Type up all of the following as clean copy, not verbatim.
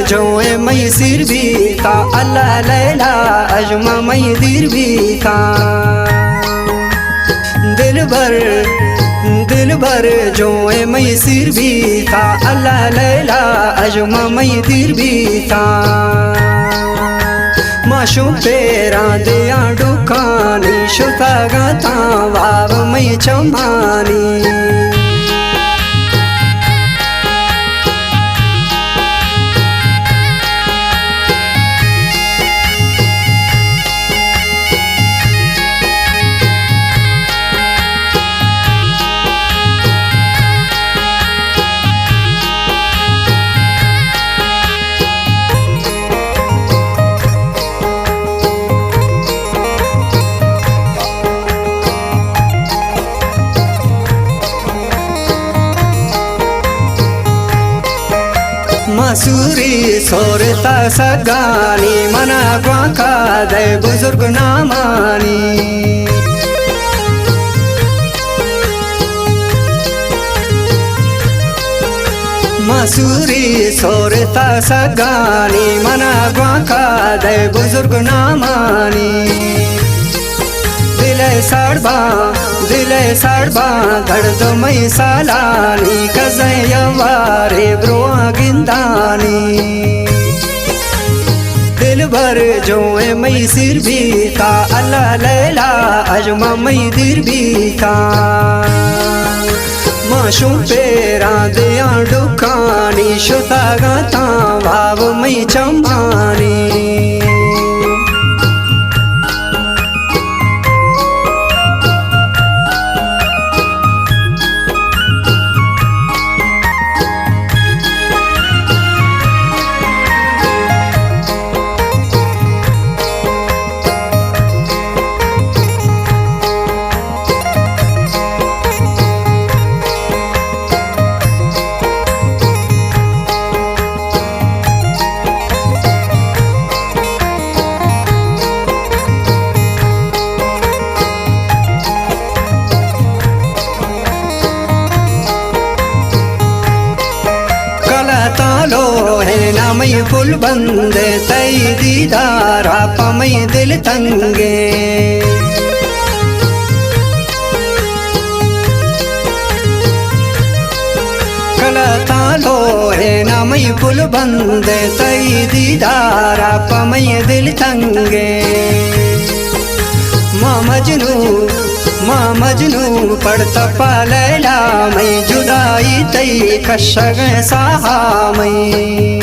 जोए मई सिर भी का अल्लाह लैला अजमा मई दिर भी का दिल भर जोए मई सिर भी का अल्लाह लैला अजमा मई दिर भी का माशू पेरा दिया दुकानी शुता गाता वाव मई चमानी मसूरी सोरता सगानी मना ग्वाका दे बुजुर्ग नामानी मसूरी सोरता सगानी मना ग्वाका दे बुजुर्ग नामानी दिले साड़बा दर्द मई सालानी कज़यवारे ब्रुआ गिंदानी दिल भर जोए मई सिर भी का अल्लाह लैला अजमा मई दिर भी का माशू पेरा दिया दुकानी शुता गाता वाव मई चमानी तालो है ना मई फुल बंदे तई दीदार आप मई दिल तंगे कला तालो है ना मई फुल बंदे तई दीदार आप मई दिल तंगे माँ मजनू पढ़ता पालैला मई जुदाई तई कशग साहा मई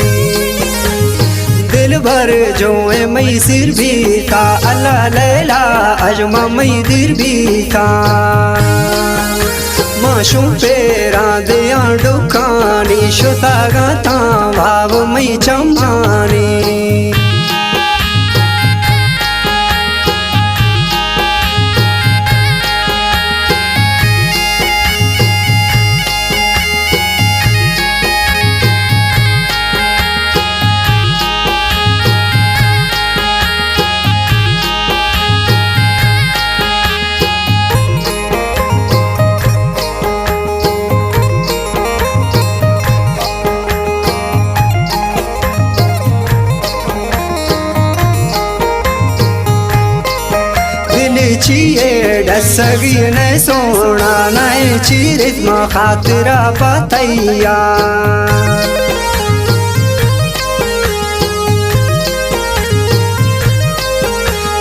दिल भर जोए मई सिर भी का अल्लाह लैला अजमा मई दिर भी का माशू पेरा दिया दुकानी शुता गाता वाव मई चमानी चिए डसगी ने सोना नए चिरित माँ खातिरा पतैया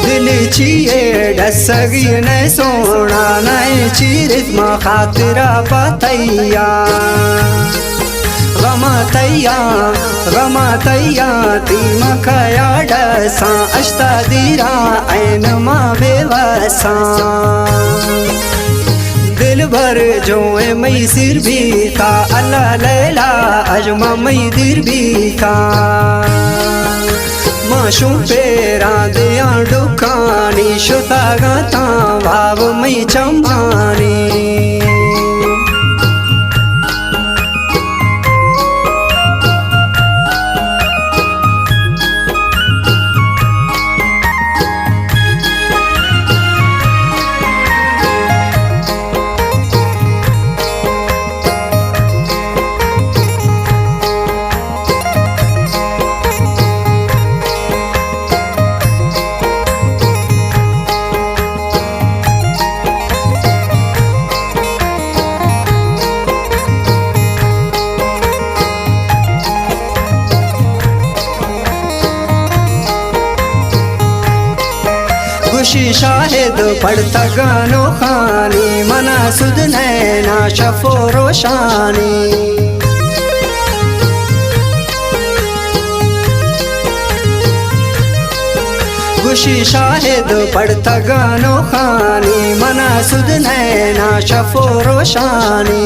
दिल चिए डसगी ने सोना नए चिरित माँ खातिरा पतैया गमा तैया तीम खया डसा अश्ता दीरा ऐन माँ बेवसा दिल भर जोए मई सिर भी का अल्लाह लैला अजमा मई दिर भी का माशू पेरा दिया दुकानी शुता गाता वाव मई चमानी खुशी शाहिद पढ़ता गानो खानी मना सुद नैना शफो रोशानी खुशी शाहिद पढ़ता गानो खानी मना सुद नैना शफो रोशानी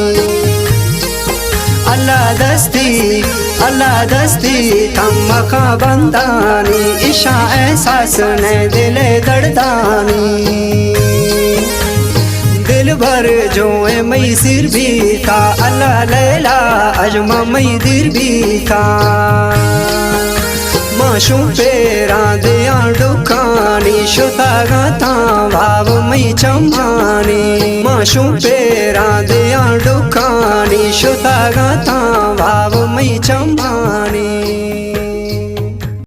अल्लाह दस्ती तम का बंदानी इशा एहसास ने दिल दर्दानी दिल भर जो है मई सिर भी था अल्लाह लैला अजमा मई दिल भी था माशू पेरा दिया दुखानी शुता गाता भाव मई चमानी माशू पेरा दिया दुखानी शुता गाता भाव मई चमानी।